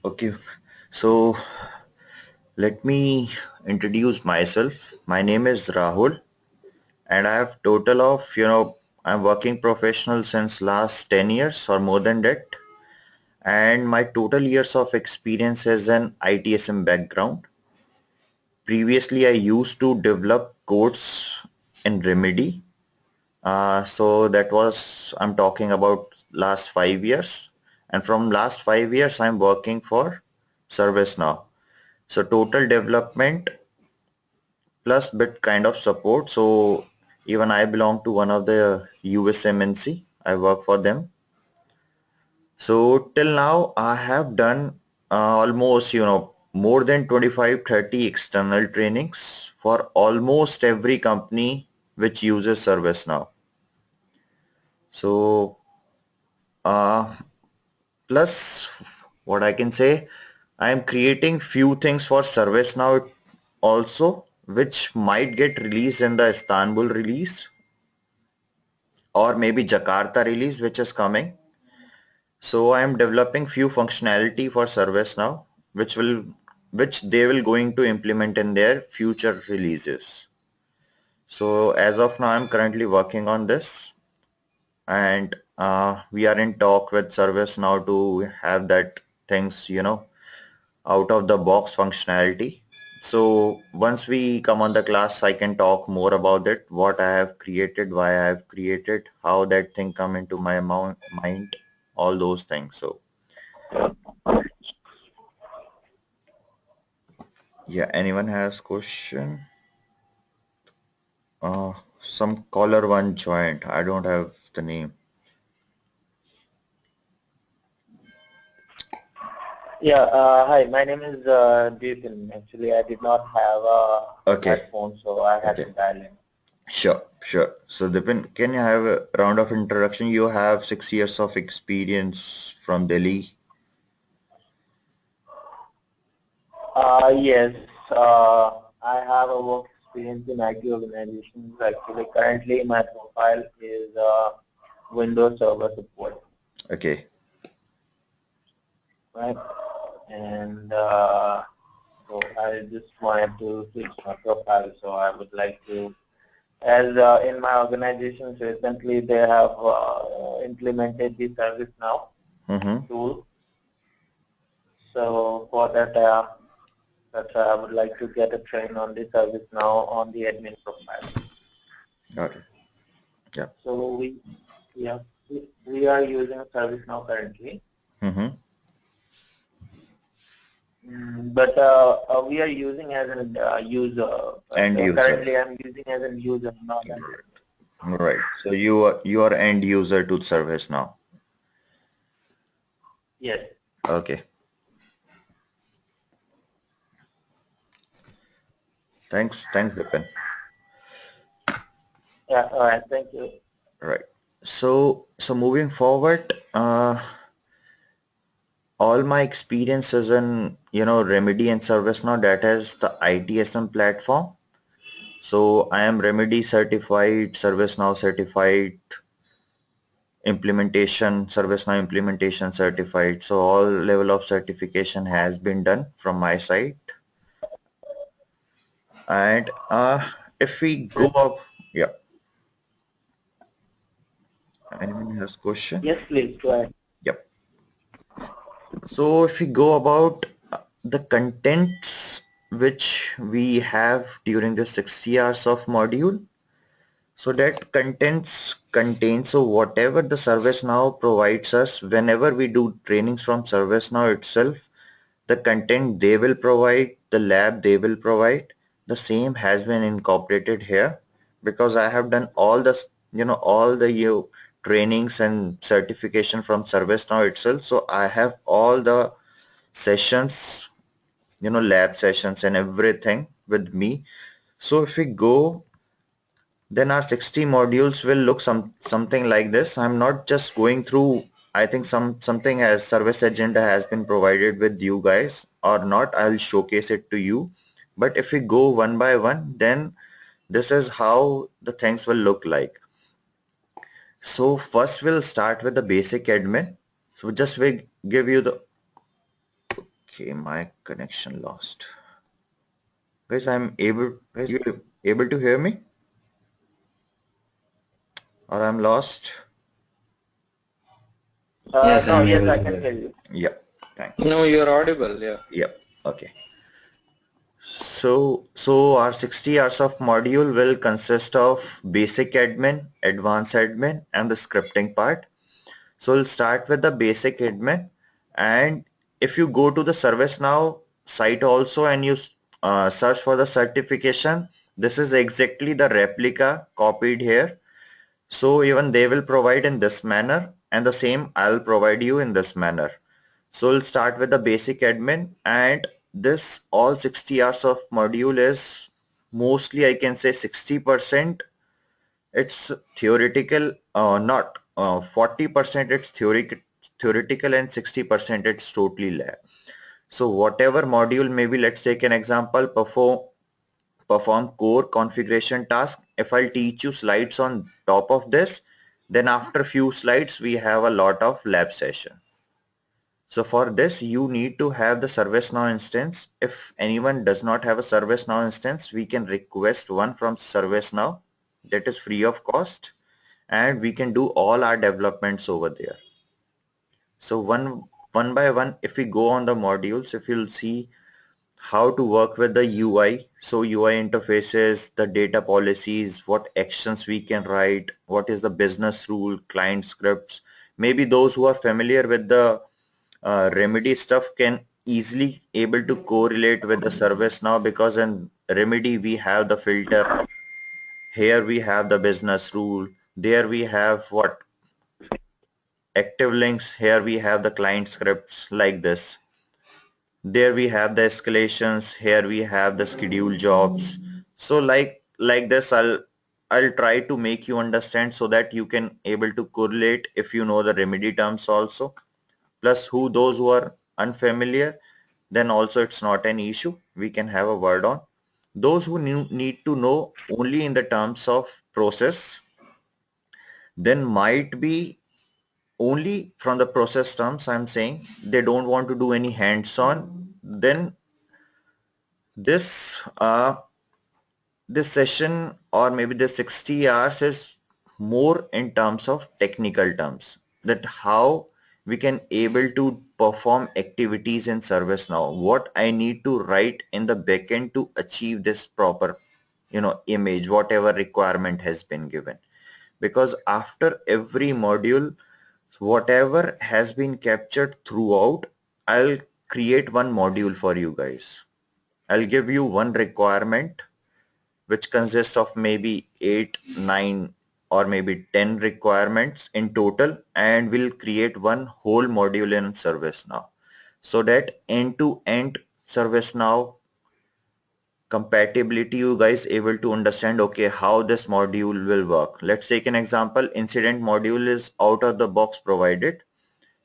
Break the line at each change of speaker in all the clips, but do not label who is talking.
Okay, so let me introduce myself. My name is Rahul, and I have total of I'm working professional since last 10 years or more than that, and my total years of experience is an ITSM background. Previously, I used to develop codes in Remedy. So that was I'm talking about last 5 years, and from last 5 years I'm working for ServiceNow. So total development plus bit kind of support. So even I belong to one of the US MNC. I work for them. So till now I have done almost more than 25-30 external trainings for almost every company which uses ServiceNow. So uh, plus what I can say, I am creating few things for ServiceNow also, which might get released in the Istanbul release or maybe Jakarta release, which is coming. So I am developing few functionality for ServiceNow, which they will going to implement in their future releases. So as of now, I'm currently working on this, and we are in talk with ServiceNow to have that things, out of the box functionality. So once we come on the class, I can talk more about it, what I have created, why I have created, how that thing come into my mind, all those things. So yeah, anyone has question? Some caller one joined. I don't have the name.
Yeah, hi, my name is Deepan. Actually, I did not have a
Okay,
headphone, so I had
okay.
to dial in.
Sure, sure. So Dipin, can you have a round of introduction? You have 6 years of experience from Delhi.
Yes, I have a work experience in IT organizations. Actually, currently my profile is Windows Server support,
Okay.
right? And so I just wanted to switch my profile. So I would like to, as in my organizations recently, they have implemented the ServiceNow
Mm-hmm.
tool. So for that, that's why I would like to get a train on the service now on the admin profile.
Got it. Yeah.
So yeah, we are using service now currently,
Mm-hmm.
but we are using as an user. But
End user.
currently, I'm using as a user, not an admin.
Right. So you are end user to service now.
Yes.
Okay. Thanks, Dipin.
Yeah. All right. Thank you.
Right. So moving forward, all my experiences in Remedy and ServiceNow, that is the ITSM platform. So I am Remedy certified, ServiceNow certified, implementation, ServiceNow implementation certified. So all level of certification has been done from my side. And if we go up, yeah, anyone has question?
Yes, please go ahead.
Yep. So if we go about the contents which we have during the 60 hours of module, so that contents contain, so whatever the ServiceNow provides us, whenever we do trainings from ServiceNow itself, the content they will provide, the lab they will provide, the same has been incorporated here, because I have done all the, all the trainings and certification from ServiceNow itself. So I have all the sessions, lab sessions and everything with me. So if we go, then our 60 modules will look something like this. I'm not just going through, I think something as service agenda has been provided with you guys or not, I'll showcase it to you. But if we go one by one, then this is how the things will look like. So first we'll start with the basic admin. So just we give you the Okay, my connection lost. Guys, you able to hear me? Or I'm lost?
Yes,
No,
I'm
yes,
able
I
to
can
hear.
hear you.
Yep, thanks.
No, you're audible. Yeah.
Yep, okay. So our 60 hours of module will consist of basic admin, advanced admin, and the scripting part. So we'll start with the basic admin. And if you go to the ServiceNow site also and you search for the certification, this is exactly the replica copied here. So even they will provide in this manner, and the same I'll provide you in this manner. So we'll start with the basic admin, and this all 60 hours of module is mostly, I can say, 60% it's theoretical, not 40% it's theoretical, and 60% it's totally lab. So whatever module, maybe let's take an example, perform core configuration task. If I'll teach you slides on top of this, then after few slides we have a lot of lab session. So for this, you need to have the ServiceNow instance. If anyone does not have a ServiceNow instance, we can request one from ServiceNow that is free of cost, and we can do all our developments over there. So one by one, if we go on the modules, if you'll see how to work with the UI. So UI interfaces, the data policies, what actions we can write, what is the business rule, client scripts. Maybe those who are familiar with the remedy stuff can easily able to correlate with the service now, because in remedy we have the filter, here we have the business rule, there we have what active links, here we have the client scripts like this, there we have the escalations, here we have the schedule jobs. So like this, I'll try to make you understand so that you can able to correlate if you know the remedy terms also. Plus who those who are unfamiliar, then also it's not an issue, we can have a word on. Those who need to know only in the terms of process, then might be only from the process terms I'm saying, they don't want to do any hands-on, then this this session or maybe the 60 hours is more in terms of technical terms, that how we can able to perform activities in ServiceNow, what I need to write in the backend to achieve this proper, image, whatever requirement has been given. Because after every module, whatever has been captured throughout, I'll create one module for you guys. I'll give you one requirement which consists of maybe 8, 9, or maybe 10 requirements in total, and we'll create one whole module in ServiceNow, so that end-to-end ServiceNow compatibility, you guys able to understand, okay, how this module will work. Let's take an example. Incident module is out of the box provided.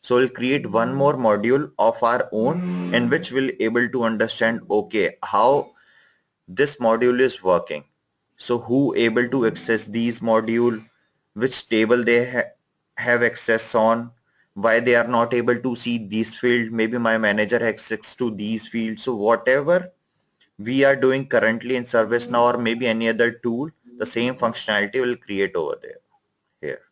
So we'll create one more module of our own in which we'll able to understand, okay, how this module is working. So who able to access these module, which table they have access on, why they are not able to see these field, maybe my manager has access to these fields. So whatever we are doing currently in ServiceNow or maybe any other tool, the same functionality will create over there here.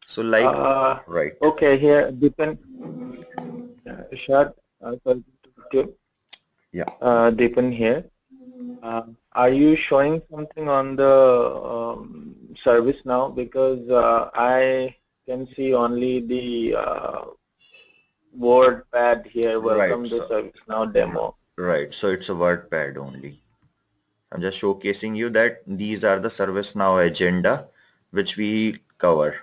So like,
Uh,
right.
okay, here, Deepan, Shad, sorry to interrupt you.
Yeah.
Deepan here. Are you showing something on the service now? Because I can see only the word pad here.
Right.
Welcome to
So,
ServiceNow demo.
right. So it's a WordPad only. I'm just showcasing you that these are the ServiceNow agenda which we cover.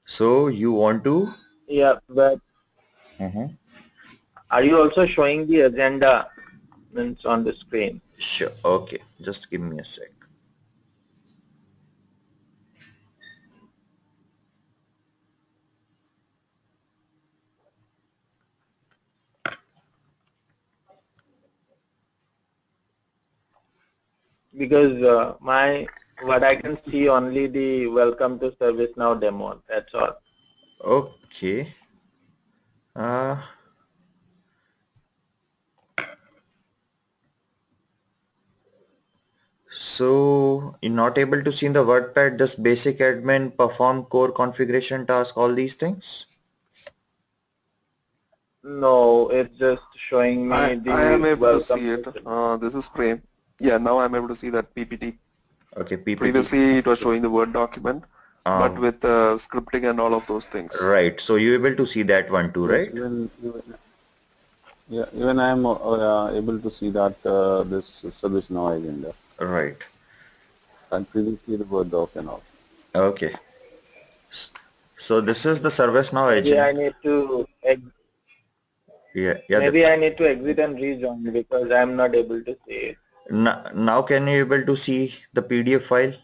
So you want to?
Yeah, but
Mhm.
are you also showing the agenda means on the screen?
Sure. Okay. Just give me a sec.
Because what I can see only the welcome to ServiceNow demo. That's all.
Okay. So you're not able to see in the WordPad this basic admin perform core configuration task, all these things?
No, it's just showing me
I am
the
able to
welcome
see it.
to.
This is Prem. Yeah, now I'm able to see that PPT.
Okay, PPT.
Previously, it was showing the Word document, but
Uh,
with scripting and all of those things.
right. So you're able to see that one too,
Yes,
right?
even I am able to see that this ServiceNow agenda
Right.
and previously the Word doc and all.
Okay. So this is the ServiceNow
Maybe
agent.
I need to
Yeah, yeah.
maybe I need to exit and rejoin because I'm not able to see it.
Now can you able to see the PDF file?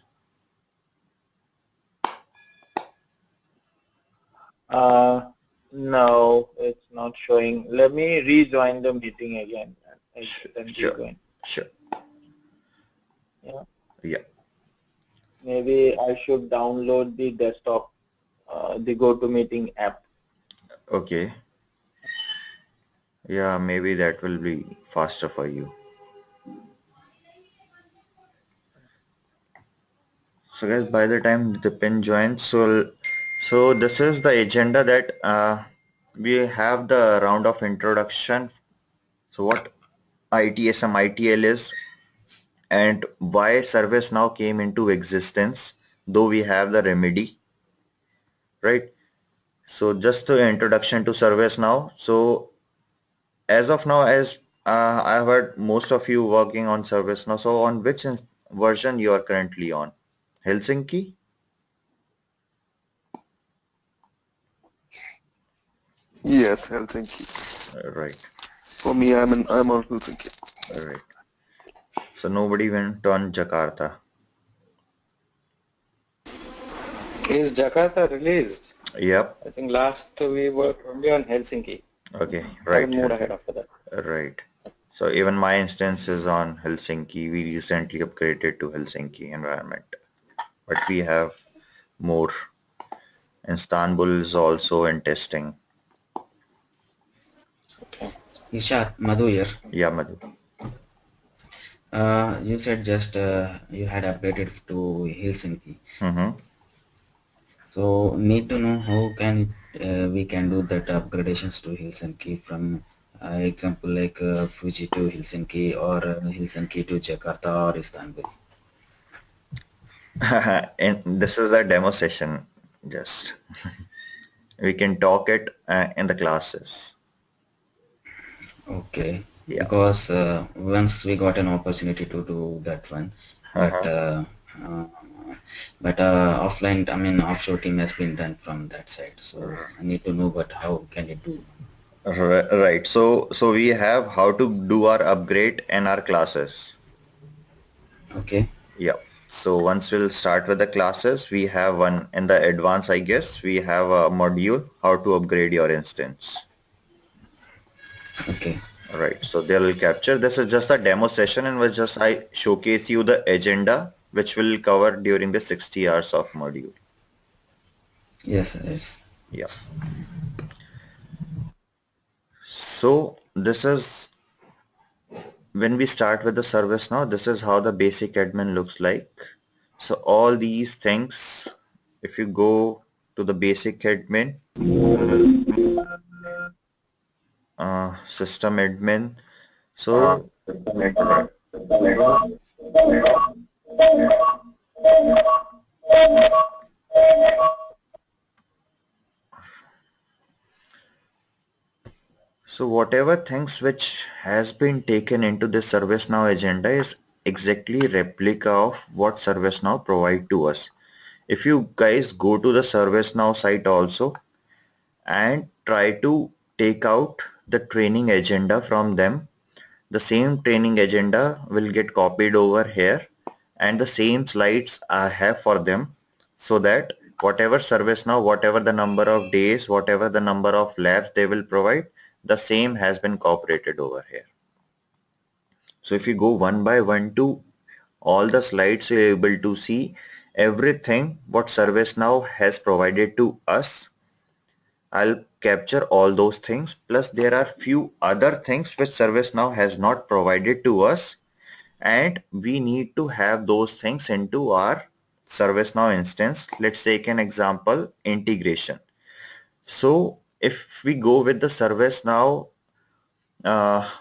No, it's not showing. Let me rejoin the meeting again and exit and
Sure,
rejoin.
sure.
Yeah.
Yeah.
Maybe I should download the desktop, the GoToMeeting app.
Okay. Yeah, maybe that will be faster for you. So guys, by the time the pin joins, so this is the agenda that we have the round of introduction. So what ITSM ITL is and why ServiceNow came into existence, though we have the remedy, right? So just the introduction to ServiceNow. So as of now, as I've heard most of you working on ServiceNow. So on which version you are currently on? Helsinki?
Yes, Helsinki.
Right,
For me, I'm on Helsinki.
right. So nobody went on Jakarta.
Is Jakarta released?
Yep.
I think last we were only on Helsinki.
Okay.
Haven't
Right.
moved ahead after that.
Right. So even my instance is on Helsinki. We recently upgraded to Helsinki environment, but we have more. Istanbul is also in testing.
Okay. Nishat, Madhu here.
Yeah, Madhu.
You said just you had updated to Helsinki.
Mm-hmm.
So need to know how can we can do that upgradations to Helsinki from example like Fuji to Helsinki or Helsinki to Jakarta or Istanbul.
And this is a demo session. Just we can talk it in the classes.
Okay,
Yeah.
because once we got an opportunity to do that one, but
Uh-huh.
uh, offline, I mean offshore team has been done from that side. So I need to know, but how can it do?
Right. So we have how to do our upgrade in our classes.
Okay.
Yeah. So once we'll start with the classes, we have one in the advanced, I guess, we have a module how to upgrade your instance.
Okay.
Right. So they will capture. This is just a demo session in which just I showcase you the agenda, which will cover during the 60 hours of module.
Yes. Yes.
Yeah. So this is when we start with the service now, this is how the basic admin looks like. So all these things, if you go to the basic admin, system admin, so so whatever things which has been taken into the ServiceNow agenda is exactly replica of what ServiceNow provide to us. If you guys go to the ServiceNow site also and try to take out the training agenda from them, the same training agenda will get copied over here and the same slides I have for them, so that whatever service now, whatever the number of days, whatever the number of labs they will provide, the same has been cooperated over here. So if you go one by one to all the slides, you're able to see everything what ServiceNow has provided to us. I'll capture all those things. Plus there are few other things which ServiceNow has not provided to us, and we need to have those things into our ServiceNow instance. Let's take an example, integration. So if we go with the ServiceNow,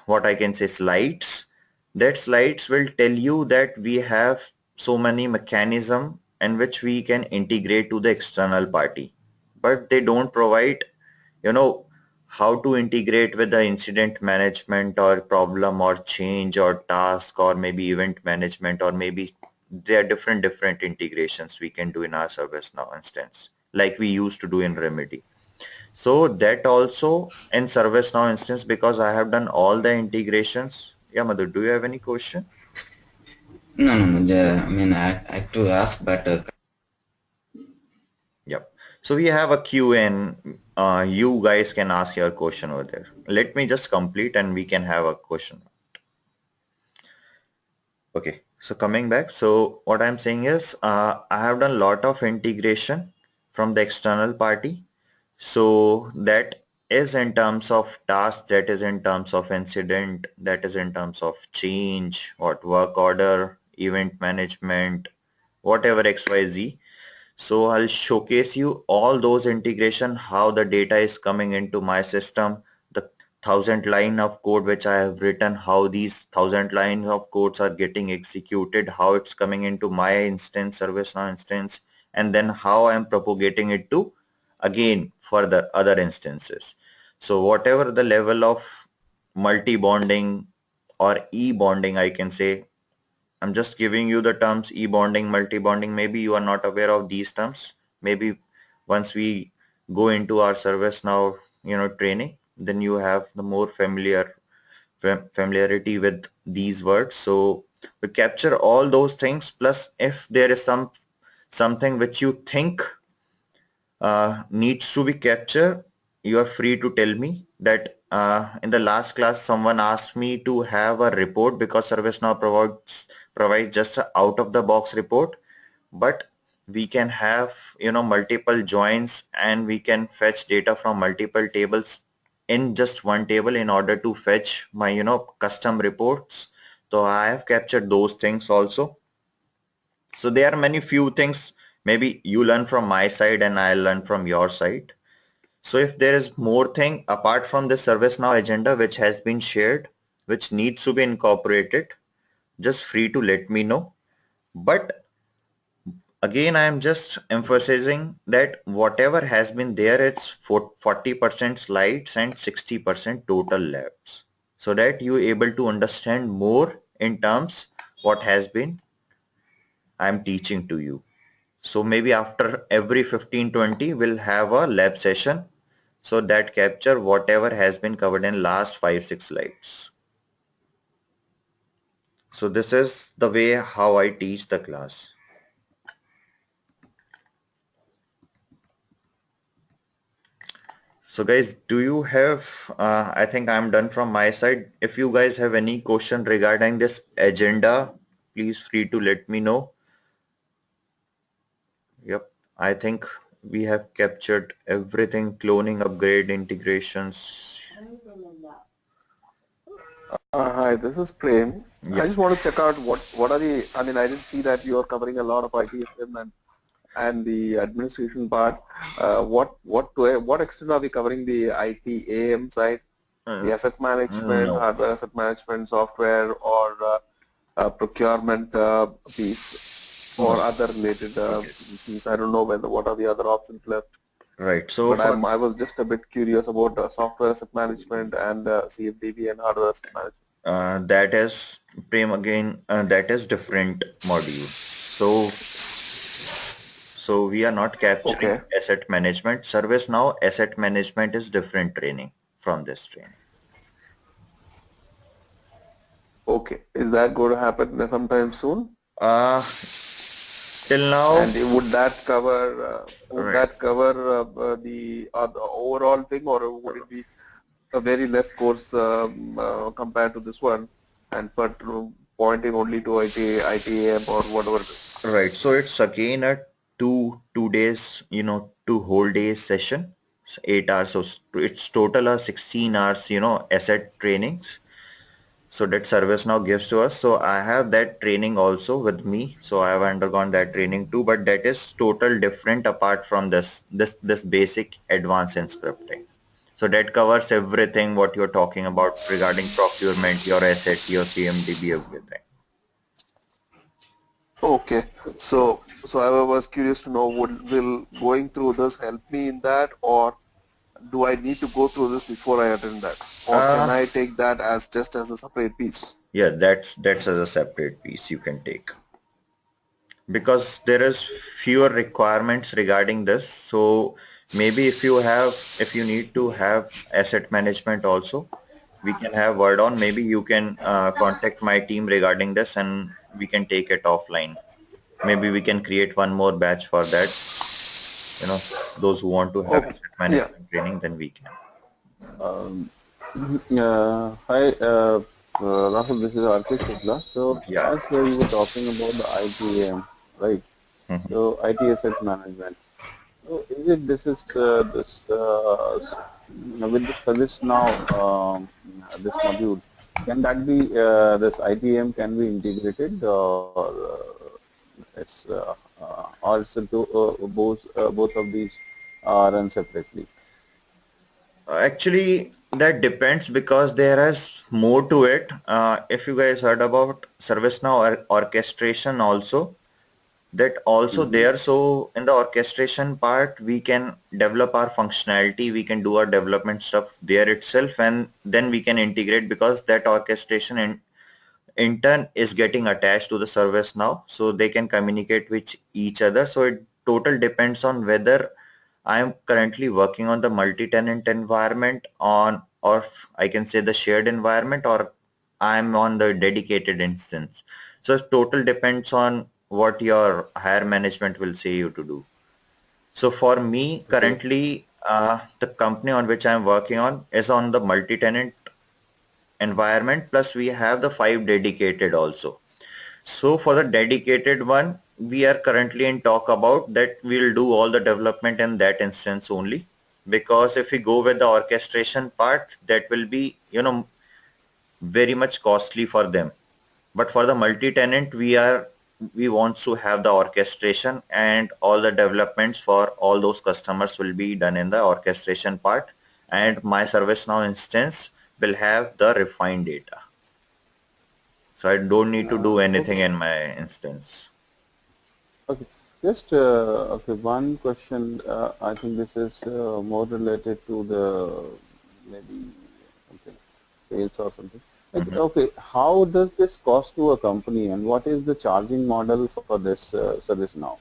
what I can say, slides, that slides will tell you that we have so many mechanism in which we can integrate to the external party, but they don't provide, you know, how to integrate with the incident management or problem or change or task or maybe event management, or maybe there are different integrations we can do in our ServiceNow instance like we used to do in Remedy. So that also in ServiceNow instance, because I have done all the integrations. Yeah, Madhu, do you have any question?
No, no, no. I mean, I to ask, but
Yep. So we have a queue and you guys can ask your question over there. Let me just complete and we can have a question. Okay. So coming back, so what I'm saying is I have done a lot of integration from the external party. So that is in terms of task, that is in terms of incident, that is in terms of change, what work order, event management, whatever XYZ. So I'll showcase you all those integration, how the data is coming into my system, the 1,000 line of code which I have written, how these 1,000 lines of codes are getting executed, how it's coming into my instance, ServiceNow instance, and then how I'm propagating it to again for the other instances. So whatever the level of multi-bonding or e-bonding, I can say, I'm just giving you the terms e-bonding, multi-bonding. Maybe you are not aware of these terms. Maybe once we go into our service now, training, then you have the more familiarity with these words. So we capture all those things. Plus, if there is something which you think needs to be captured, you are free to tell me that. In the last class, someone asked me to have a report because ServiceNow provides just a out of the box report, but we can have multiple joins and we can fetch data from multiple tables in just one table in order to fetch my custom reports. So I have captured those things also. So there are many few things maybe you learn from my side and I learn from your side. So if there is more thing apart from the ServiceNow agenda which has been shared, which needs to be incorporated, just free to let me know. But again, I am just emphasizing that whatever has been there, it's 40% slides and 60% total labs, so that you able to understand more in terms what has been I'm teaching to you. So maybe after every 15-20, we'll have a lab session so that capture whatever has been covered in last 5-6 slides. So this is the way how I teach the class. So guys, do you have, I think I'm done from my side. If you guys have any question regarding this agenda, please free to let me know. Yep, I think we have captured everything, cloning, upgrade, integrations.
Hi, this is Prem.
Yeah.
I just want to check out what are the, I mean, I didn't see that you are covering a lot of ITSM and the administration part. What extent are we covering the ITAM side, the asset management,
No.
hardware asset management, software, or procurement piece, or
No.
other related
Okay.
pieces? I don't know what are the other options left.
Right. So
But
for
I was just a bit curious about software asset management and CFDB and hardware asset management.
that is Prem again. That is different module. So we are not capturing
Okay.
asset management. ServiceNow asset management is different training from this training.
Okay. Is that going to happen sometime soon?
Uh, till now,
And would
right.
that cover the overall thing, or would it be a very less course compared to this one, and but pointing only to ITAM or whatever it is?
Right. So it's again a two days, 2 whole days session. 8 hours. So it's total 16 hours, asset trainings. So that ServiceNow gives to us. So I have that training also with me. So I have undergone that training too, but that is total different apart from this basic advanced in scripting. So that covers everything what you're talking about regarding procurement, your asset, your CMDB, everything.
Okay. So I was curious to know, will going through this help me in that, or do I need to go through this before I attend that? Or can
Uh,
I take that as just as a separate piece?
yeah, that's as a separate piece you can take, because there is fewer requirements regarding this. So maybe if you need to have asset management also, we can have word on. Maybe you can contact my team regarding this and we can take it offline. Maybe we can create one more batch for that. Those who want to have
Oh,
asset
yeah.
management training, then we can.
Um, Hi, Rahul, this is RK Shukla. So,
Yeah.
as you were talking about the ITAM, right?
Mhm.
So, IT asset management. So, is it this is with the service now this module? Can that be this ITAM can be integrated, or is it both of these run separately?
Actually, that depends because there is more to it. If you guys heard about ServiceNow orchestration also, that also
Mm-hmm.
there. So in the orchestration part, we can develop our functionality, we can do our development stuff there itself, and then we can integrate because that orchestration in turn is getting attached to the service now, so they can communicate with each other. So it total depends on whether I am currently working on the multi-tenant environment or I can say the shared environment, or I'm on the dedicated instance. So it total depends on what your higher management will say you to do. So for me,
Okay.
currently, the company on which I'm working on is on the multi-tenant environment, plus we have the 5 dedicated also. So for the dedicated one, we are currently in talk about that we'll do all the development in that instance only. Because if we go with the orchestration part, that will be, very much costly for them. But for the multi-tenant, we want to have the orchestration, and all the developments for all those customers will be done in the orchestration part. And my ServiceNow instance will have the refined data. So I don't need to do anything
Okay.
in my instance.
Okay. Just okay. One question. I think this is more related to the maybe something sales or something. Like,
Mhm.
okay, how does this cost to a company, and what is the charging model for this service now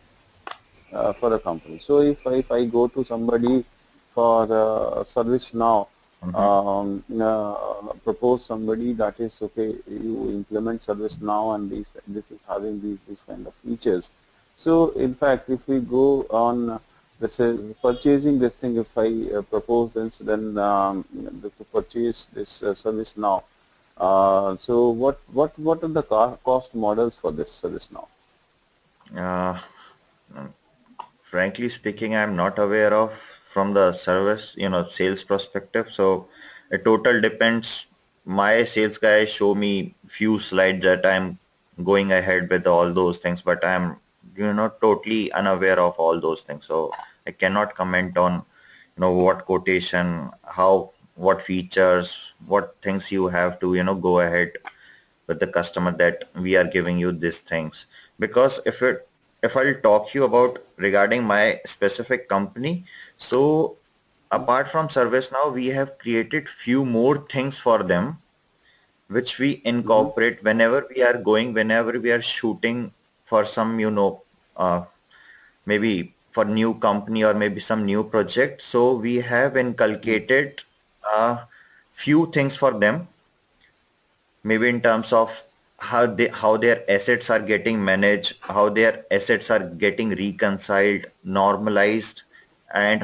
for a company? So if I go to somebody for service now,
Mhm.
propose somebody that is okay, you implement service now, and this is having these kind of features. So in fact, if we go on, let's say purchasing this thing, if I propose this, then to purchase this service now. So what are the cost models for this service now?
Uh, Frankly speaking, I'm not aware of from the service, sales perspective. So it total depends. My sales guy show me few slides that I'm going ahead with all those things, but I'm, totally unaware of all those things. So I cannot comment on, what quotation, what features, what things you have to, go ahead with the customer that we are giving you these things. Because if I'll talk you about regarding my specific company, so apart from ServiceNow, we have created few more things for them which we
Mm-hmm.
incorporate whenever we are shooting for some, maybe for new company or maybe some new project. So we have inculcated a few things for them, maybe in terms of how their assets are getting managed, how their assets are getting reconciled, normalized, and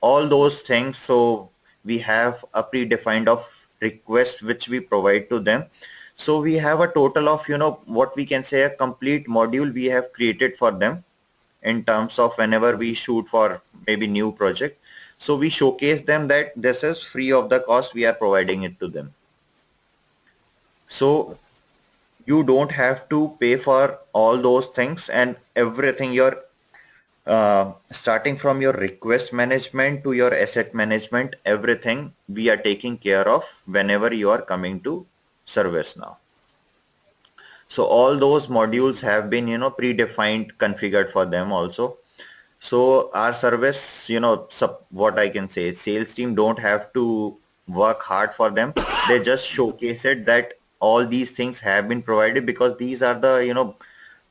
all those things. So we have a predefined of request which we provide to them. So we have a total of, what we can say, a complete module we have created for them in terms of whenever we shoot for maybe new project. So we showcase them that this is free of the cost, we are providing it to them. So you don't have to pay for all those things and everything. Your starting from your request management to your asset management, everything we are taking care of whenever you are coming to ServiceNow. So all those modules have been, predefined, configured for them also. So our service, what I can say, sales team don't have to work hard for them. They just showcase it that all these things have been provided, because these are the,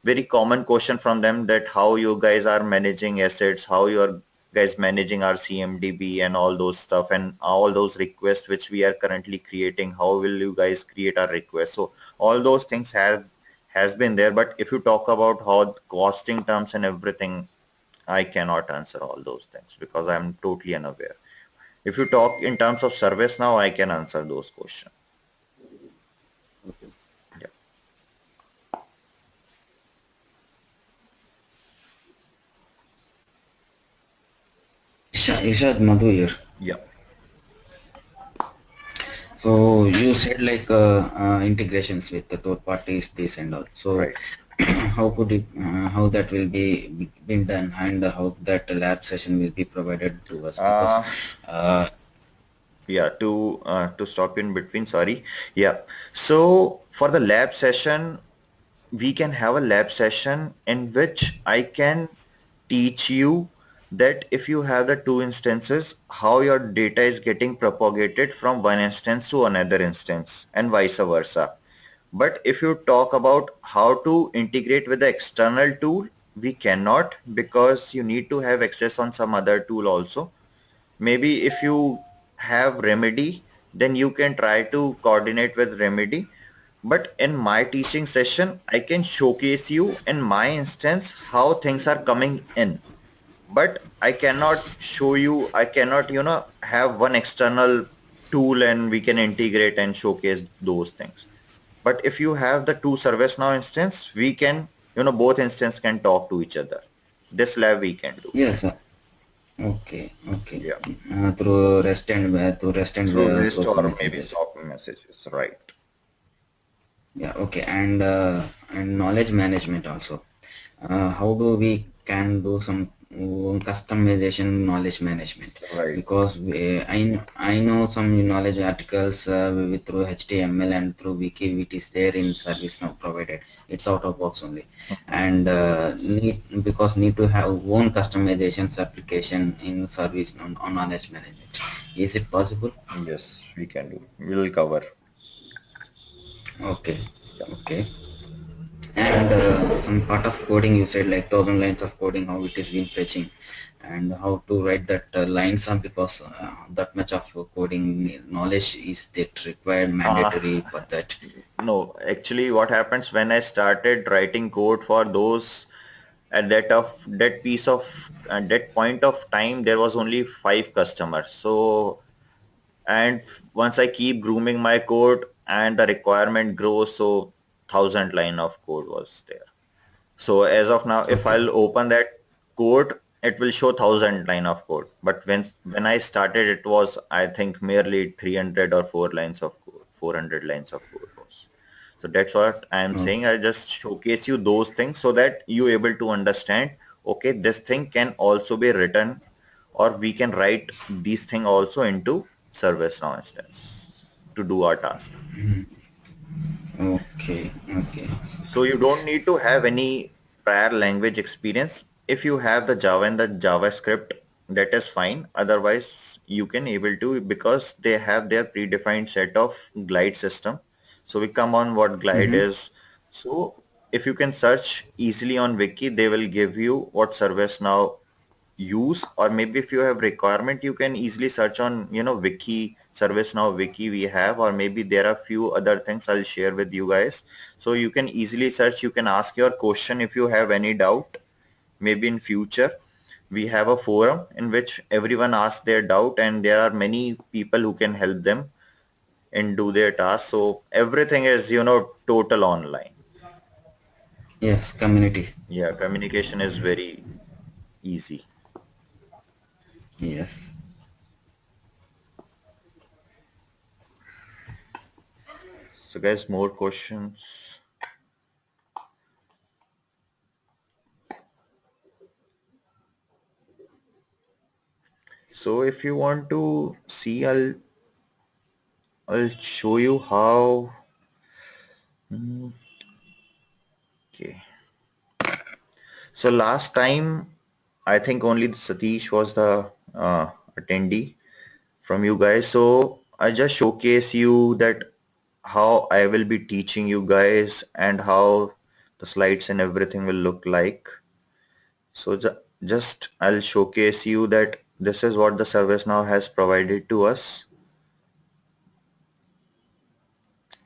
very common question from them, that how you guys are managing assets, how you are guys managing our CMDB and all those stuff, and all those requests which we are currently creating, how will you guys create our requests? So all those things has been there. But if you talk about how costing terms and everything, I cannot answer all those things because I'm totally unaware. If you talk in terms of service now, I can answer those questions.
Okay.
Yeah.
Ishad, Madhu here.
Yeah.
So you said like integrations with the third parties, this and all. So
Right.
how could it, how that will be been done, and how that lab session will be provided to us? Because
Uh,
uh,
yeah, to stop in between, sorry. Yeah. So for the lab session, we can have a lab session in which I can teach you that if you have the two instances, how your data is getting propagated from one instance to another instance and vice versa. But if you talk about how to integrate with the external tool, we cannot, because you need to have access on some other tool also. Maybe if you have Remedy, then you can try to coordinate with Remedy. But in my teaching session, I can showcase you in my instance how things are coming in. But I cannot show you, I cannot, have one external tool and we can integrate and showcase those things. But if you have the two ServiceNow instance, we can, both instance can talk to each other. This lab we can do.
yes, okay, okay.
Yeah.
Through REST and
Through list
SOAP
or maybe
messages.
SOP messages, right?
Yeah, okay, and knowledge management also. How do we can do some customization knowledge management?
Right.
Because I know some knowledge articles through HTML and through wiki, which is there in ServiceNow provided. It's out of box only, and need to have own customizations application in service on knowledge management. Is it possible?
Yes, we can do. We'll cover.
Okay,
Yeah.
okay. And some part of coding you said like 1,000 lines of coding, how it is been fetching, and how to write that lines up, because that much of coding knowledge is that required
Uh,
mandatory for that.
no, actually what happens when I started writing code for those at that piece of at that point of time, there was only 5 customers. So, and once I keep grooming my code and the requirement grows, so 1,000 line of code was there. So as of now, if
Okay.
I'll open that code, it will show 1,000 line of code. But when I started, it was, I think, merely 300 or 4 lines of code, 400 lines of code was. So that's what I'm
Okay.
saying. I just showcase you those things so that you able to understand, okay, this thing can also be written, or we can write these thing also into ServiceNow instance to do our task.
Okay. Okay.
So you don't need to have any prior language experience. If you have the Java and the JavaScript, that is fine. Otherwise, you can able to, because they have their predefined set of glide system. So we come on what glide
Mm-hmm.
is. So if you can search easily on Wiki, they will give you what ServiceNow use, or maybe if you have requirement, you can easily search on, Wiki, ServiceNow Wiki we have, or maybe there are few other things I'll share with you guys. So you can easily search, you can ask your question if you have any doubt. Maybe in future we have a forum in which everyone asks their doubt, and there are many people who can help them and do their task. So everything is, total online.
Yes, community.
Yeah, communication is very. easy.
Yes.
So guys, more questions? So if you want to see, I'll show you how. Okay. So last time, I think only Satish was the attendee from you guys. So I just showcase you that how I will be teaching you guys and how the slides and everything will look like. So just I'll showcase you that this is what the ServiceNow has provided to us.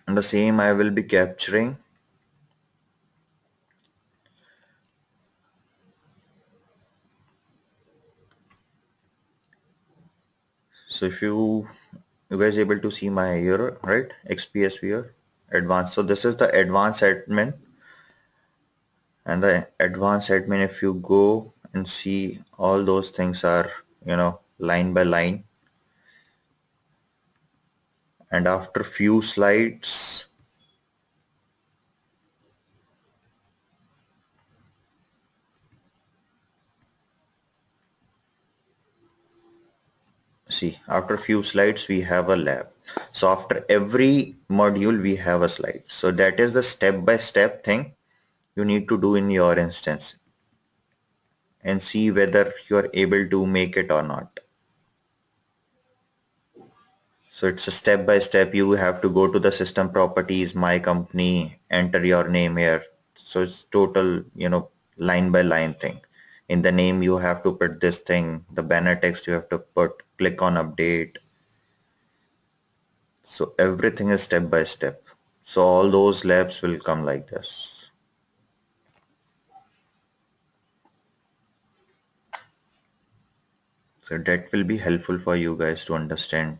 And the same I will be capturing. So if you guys able to see my here, right? XPS here, advanced. So this is the advanced admin, and the advanced admin, if you go and see, all those things are, line by line. And after few slides, see, after few slides, we have a lab. So after every module, we have a slide. So that is the step-by-step thing you need to do in your instance and see whether you are able to make it or not. So it's a step by step. You have to go to the system properties, my company, enter your name here. So it's total, line by line thing. In the name, you have to put this thing, the banner text you have to put, click on update. So everything is step by step. So all those labs will come like this. So that will be helpful for you guys to understand.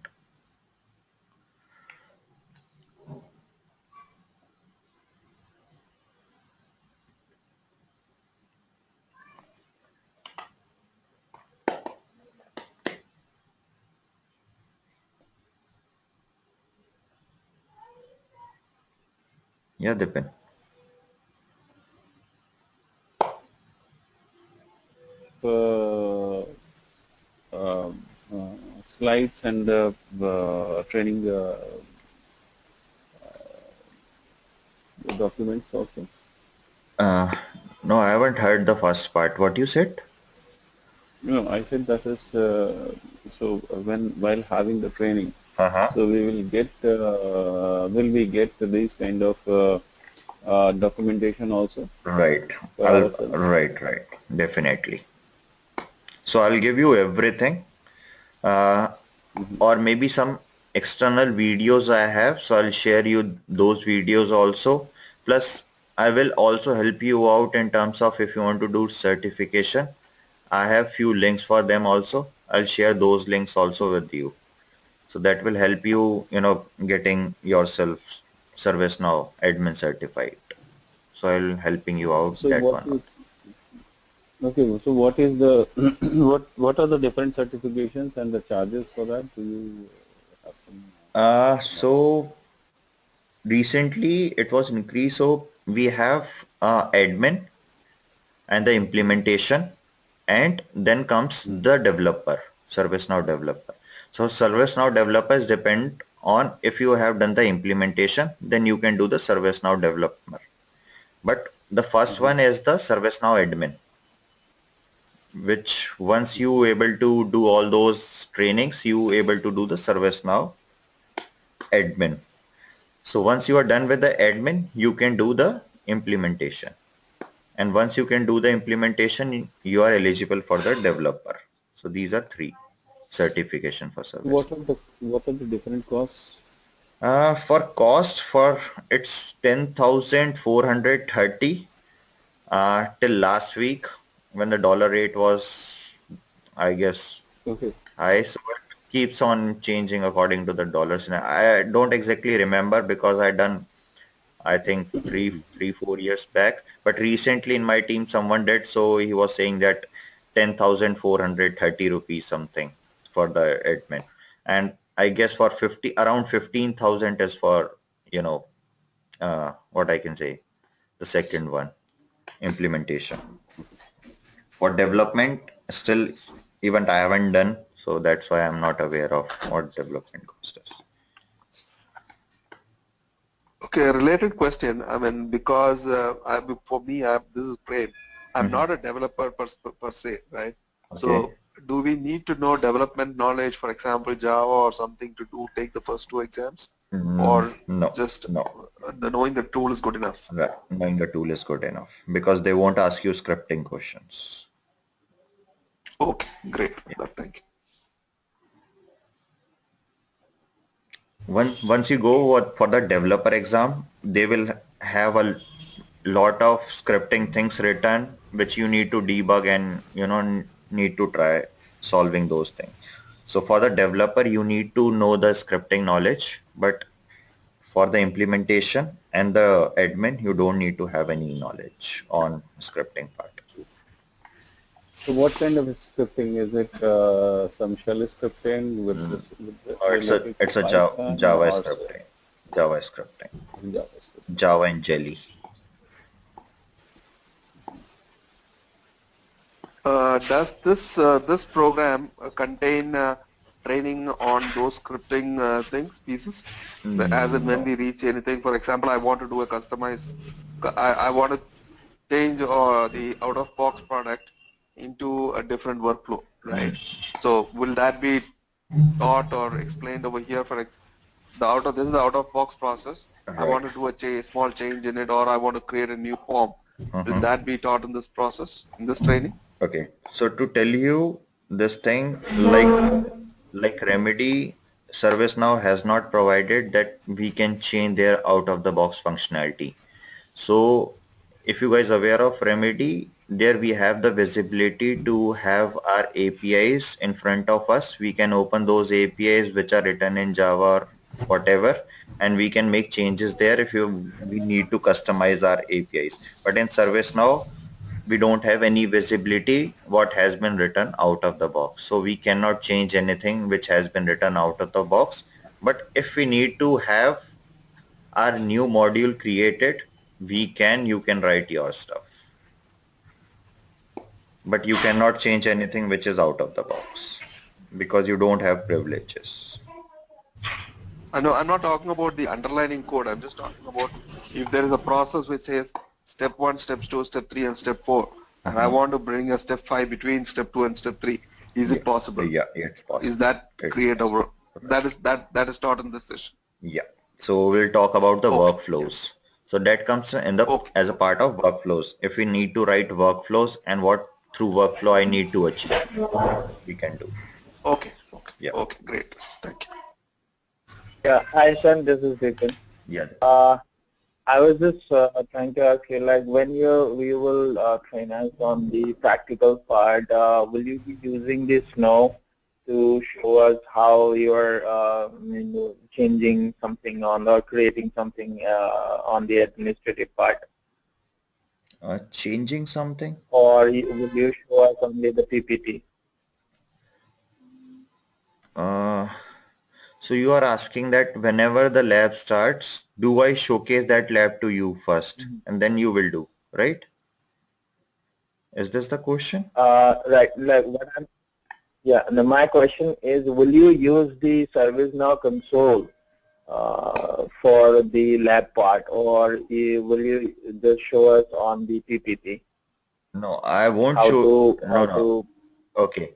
Yeah, Dipin.
uh, Slides and training documents also.
Uh, no, I haven't heard the first part. What you said?
No, I said that is so when while having the training,
Uh-huh.
so we will we get these kind of documentation also
Right.
for ourselves?
Right. Definitely. So I'll give you everything, uh,
Hmm.
or maybe some external videos I have. So I'll share you those videos also. Plus, I will also help you out in terms of if you want to do certification. I have few links for them also. I'll share those links also with you. So that will help you, getting yourself ServiceNow admin certified. So I'll helping you out
So
that
what
one.
is okay? So what is the what are the different certifications and the charges for that? Do you have some knowledge?
So recently it was increased. So we have admin and the implementation, and then comes
Hmm.
the developer, ServiceNow developer. So ServiceNow developers depend on if you have done the implementation, then you can do the ServiceNow developer. But the first
Hmm.
one is the ServiceNow admin, which once you able to do all those trainings, you able to do the ServiceNow admin. So once you are done with the admin, you can do the implementation. And once you can do the implementation, you are eligible for the developer. So these are three certification for
What
ServiceNow.
are the different costs?
For cost, for it's 10,430 till last week when the dollar rate was, I guess,
Okay.
high. So it keeps on changing according to the dollars. And I don't exactly remember because I done, I think 4 years back. But recently in my team, someone did. So he was saying that 10,430 rupees something for the admin. And I guess for around 15,000 is for, what I can say, the second one, implementation. For development, still, even I haven't done, so that's why I'm not aware of what development cost is.
Okay, related question. I mean, because for me, this is Prem. I'm not a developer per se, right?
Okay.
So, do we need to know development knowledge, for example, Java or something to take the first 2 exams? Or
No,
just
no.
knowing the tool is good enough?
Right. Knowing the tool is good enough because they won't ask you scripting questions.
Okay, great. Thank you.
Once you go for the developer exam, they will have a lot of scripting things written which you need to debug and need to try solving those things. So for the developer, you need to know the scripting knowledge, but for the implementation and the admin, you don't need to have any knowledge on scripting part.
So what kind of scripting? Is it some shell scripting related to
It's a
Python
Java
or
scripting, Java scripting,
JavaScript?
Java and Jelly.
Does this program contain training on those scripting pieces? As in when
No.
we reach anything, for example, I want to do a customize, I want to change the out-of-box product into a different workflow, right? So will that be taught or explained over here for this is the out-of-box process. I
Right.
want to do a small change in it, or I want to create a new form. Will that be taught in this process, in this training?
Okay. So to tell you this thing, like Remedy, ServiceNow has not provided that we can change their out-of-the-box functionality. So if you guys aware of Remedy, there we have the visibility to have our APIs in front of us. We can open those APIs which are written in Java or whatever, and we can make changes there if we need to customize our APIs. But in ServiceNow, we don't have any visibility what has been written out of the box. So we cannot change anything which has been written out of the box. But if we need to have our new module created, you can write your stuff. But you cannot change anything which is out of the box because you don't have privileges.
I know I'm not talking about the underlining code. I'm just talking about if there is a process which says step 1, step 2, step 3, and step 4, and I want to bring a step 5 between step 2 and step 3. Is
Yeah,
it possible?
yeah, it's possible.
Is that
It's
create
possible.
over? That is taught in this session.
Yeah. So we'll talk about the
Okay.
workflows. So that comes in the
Okay.
as a part of workflows. If we need to write workflows and what through workflow I need to achieve, we can do.
Okay. Okay.
Yeah.
Okay. Great. Thank you.
Yeah, hi Shan, this is Deepan.
Yeah.
I was just trying to ask you, like, when we will train us on the practical part, will you be using the Snow to show us how you're changing something on or creating something on the administrative part?
Changing something?
Or will you show us only the PPT?
So you are asking that whenever the lab starts, do I showcase that lab to you first and then you will do, right? Is this the question?
Right. Like what I'm Yeah, and my question is, will you use the ServiceNow console for the lab part, or will you just show us on the PPT
No, I won't
how
show.
to
No, no. Okay.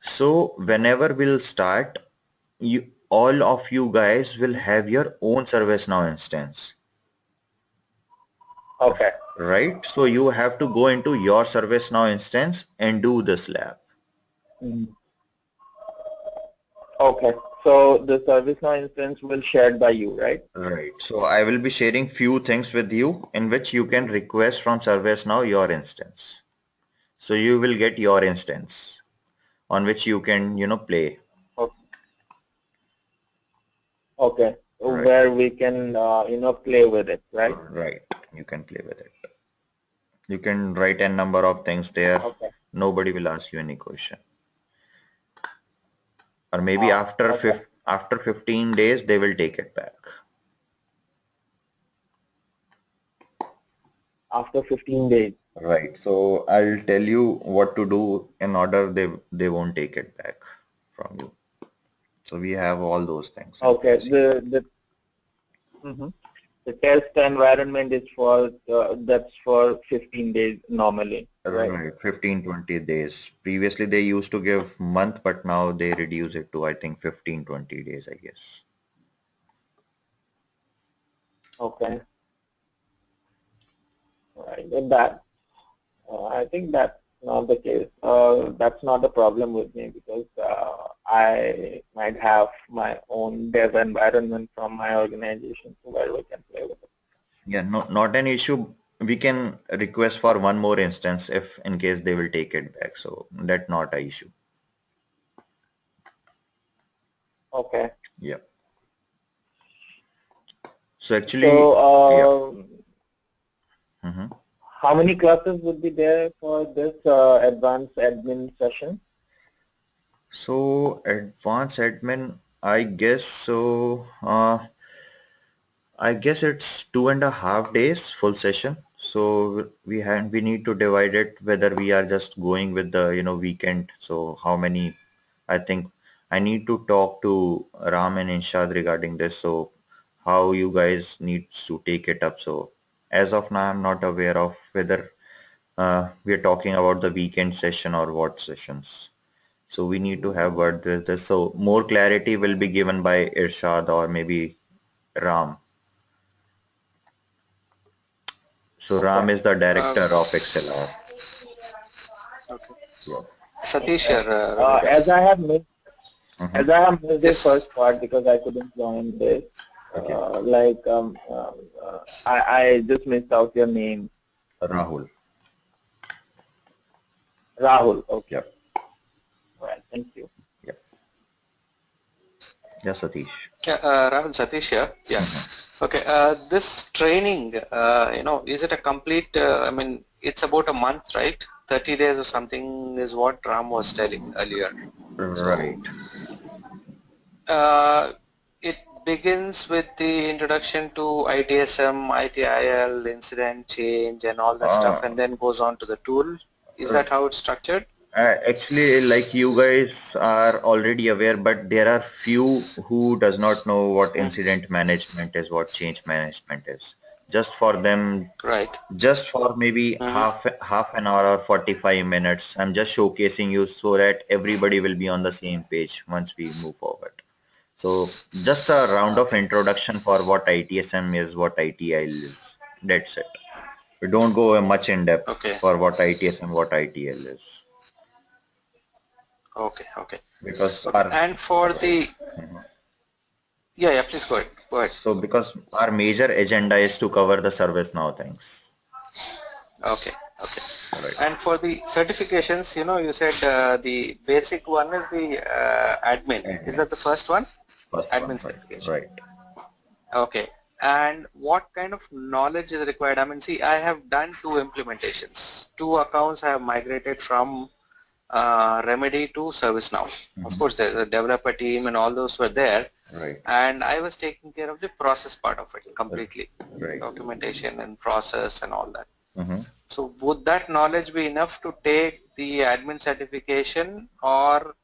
So whenever we'll start, all of you guys will have your own ServiceNow instance,
Okay.
right? So you have to go into your ServiceNow instance and do this lab.
Mhm. Okay. So the ServiceNow instance will shared by you, right?
Right. So I will be sharing few things with you in which you can request from ServiceNow your instance. So you will get your instance on which you can, play.
Okay. Okay.
Right.
Where we can play with it, right?
Right. You can play with it. You can write a number of things there.
Okay.
Nobody will ask you any question. Or maybe after
Okay.
after 15 days, they will take it back.
After 15 days.
Right. So I'll tell you what to do in order they won't take it back from you. So we have all those things in
Okay.
place.
Mhm. The test environment is for that's for 15 days normally, right?
Right. 15, 20 days. Previously they used to give month, but now they reduce it to I think 15, 20 days, I guess.
Okay. Right. With that, I think that's not the case. That's not a problem with me because I might have my own dev environment from my organization where we can play with it.
Yeah, no, not an issue. We can request for one more instance if in case they will take it back. So that's not a issue.
Okay.
Yeah. So
So,
actually, yeah. Mhm.
how many classes would be there for this advanced admin session?
So advanced admin, I guess so. I guess it's 2.5 days full session. So we need to divide it whether we are just going with the weekend. So how many? I think I need to talk to Ram and Inshad regarding this. So how you guys needs to take it up. So as of now, I'm not aware of whether we are talking about the weekend session or what sessions. So we need to have word with this. So more clarity will be given by Irshad or maybe Ram. So
Okay.
Ram is the
Uh,
director of ExcelR.
okay.
Yeah.
Satish
Okay.
here, Ravi.
As I have missed
Mm-hmm.
the
Yes.
first part because I couldn't join this,
Okay.
I just missed out your name,
Rahul.
Rahul. Okay.
Yep.
All right. Thank you.
Yep. Yeah, Satish.
Yeah, Rahul, Satish here. Yeah.
Mm-hmm.
Okay. This training, is it a complete? I mean, it's about a month, right? 30 days or something is what Ram was telling earlier. So
Right.
uh, it begins with the introduction to ITSM, ITIL, incident change, and all that stuff,
Uh,
and then goes on to the tool. Is that how it's structured?
Actually, like you guys are already aware, but there are few who does not know what
Mm,
incident management is, what change management is. Just for them,
right.
just for maybe
Mm-hmm.
half an hour or 45 minutes, I'm just showcasing you so that everybody will be on the same page once we move forward. So just a round of
Okay.
introduction for what ITSM is, what ITIL is. That's it. We don't go much in depth
Okay.
for what ITSM, what ITL is,
Okay. Okay.
because
Okay.
our
And for
right.
the yeah, yeah. Please go ahead. Go ahead.
So because our major agenda is to cover the ServiceNow things.
Okay. Okay.
Right.
And for the certifications, you said the basic one is the admin. Is
Admin.
that the first one?
First one,
Admin
right.
certification.
Right.
Okay. And what kind of knowledge is required? I mean, see, I have done two implementations. Two accounts I have migrated from Remedy to ServiceNow. Of
Hmm.
course, there's a developer team and all those were there.
Right.
And I was taking care of the process part of it completely.
Right.
Documentation and process and all that.
Hmm.
So would that knowledge be enough to take the admin certification or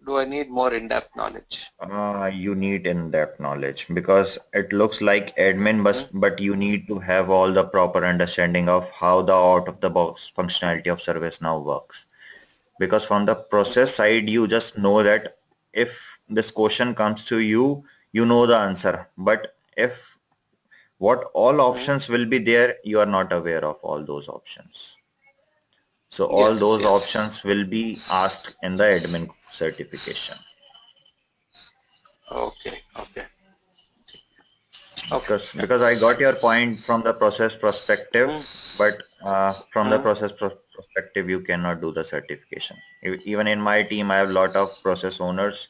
do I need more in-depth knowledge?
You need in-depth knowledge because it looks like admin
Hmm.
must, but you need to have all the proper understanding of how the out-of-the-box functionality of ServiceNow works. Because from the process side, you just know that if this question comes to you, you know the answer. But if what all
Hmm.
options will be there, you are not aware of all those options. So all
Yes,
those
yes.
options will be asked in the admin certification.
Okay, okay, okay.
Because I got your point from the process perspective,
Hmm.
but from the
Hmm.
process perspective, you cannot do the certification. Even in my team, I have a lot of process owners.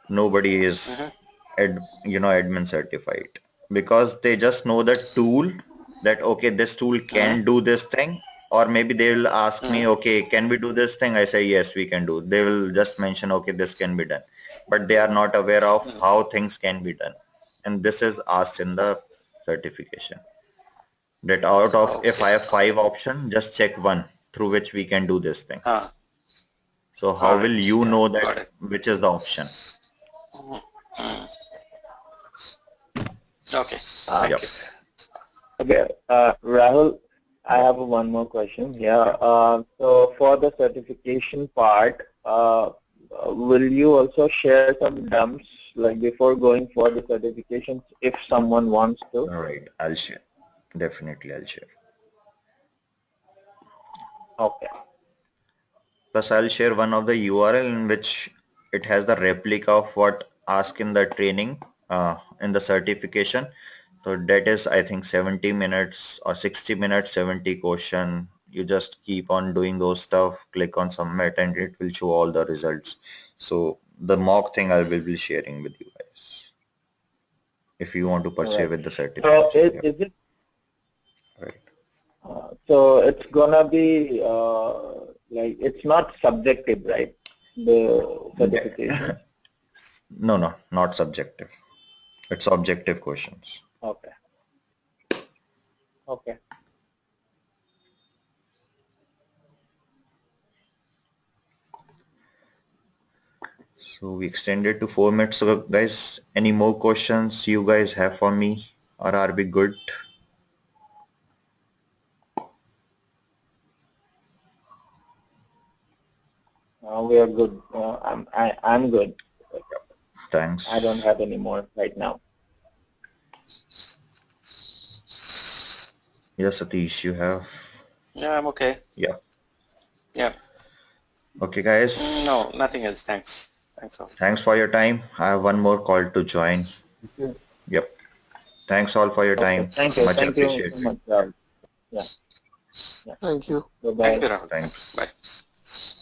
Nobody is
Hmm.
admin certified because they just know the tool that okay, this tool
Hmm.
can do this thing, or maybe they will ask me, okay, can we do this thing? I say, yes, we can do. They will just mention, okay, this can be done. But they are not aware of how things can be done. And this is asked in the certification. That out of, if I have 5 options, just check one through which we can do this thing. So how will you know that which is the option?
Okay.
Yep.
Okay, Rahul, I have one more question here. So for the certification part, will you also share some dumps like before going for the certifications if someone wants to?
All right, I'll share. Definitely, I'll share.
Okay.
Plus, I'll share one of the URL in which it has the replica of what asked in the training in the certification. So that is, I think, 70 minutes or 60 minutes, 70 question. You just keep on doing those stuff, click on submit, and it will show all the results. So the mock thing I will be sharing with you guys if you want to
All
pursue
right.
with the
So
certification. Yep.
is it
Right.
so it's gonna be like it's not subjective, right? The certification.
No, not subjective. It's objective questions.
Okay. Okay.
So we extended to 4 minutes. So guys, any more questions you guys have for me, or are we good?
We are good. I'm good.
Thanks.
I don't have any more right now.
Yes, Satish, you have.
Yeah, I'm okay.
Yeah.
Yeah.
Okay, guys.
No, nothing else. Thanks. Thanks all.
Thanks for your time. I have one more call to join. Yep. Thanks all for your
Okay.
time.
Thank you.
Much
Thank you so
appreciated.
much, Rahul. Yeah. Yeah.
Thank you.
Bye
Thank
bye.
you, Rahul.
Thanks.
Bye.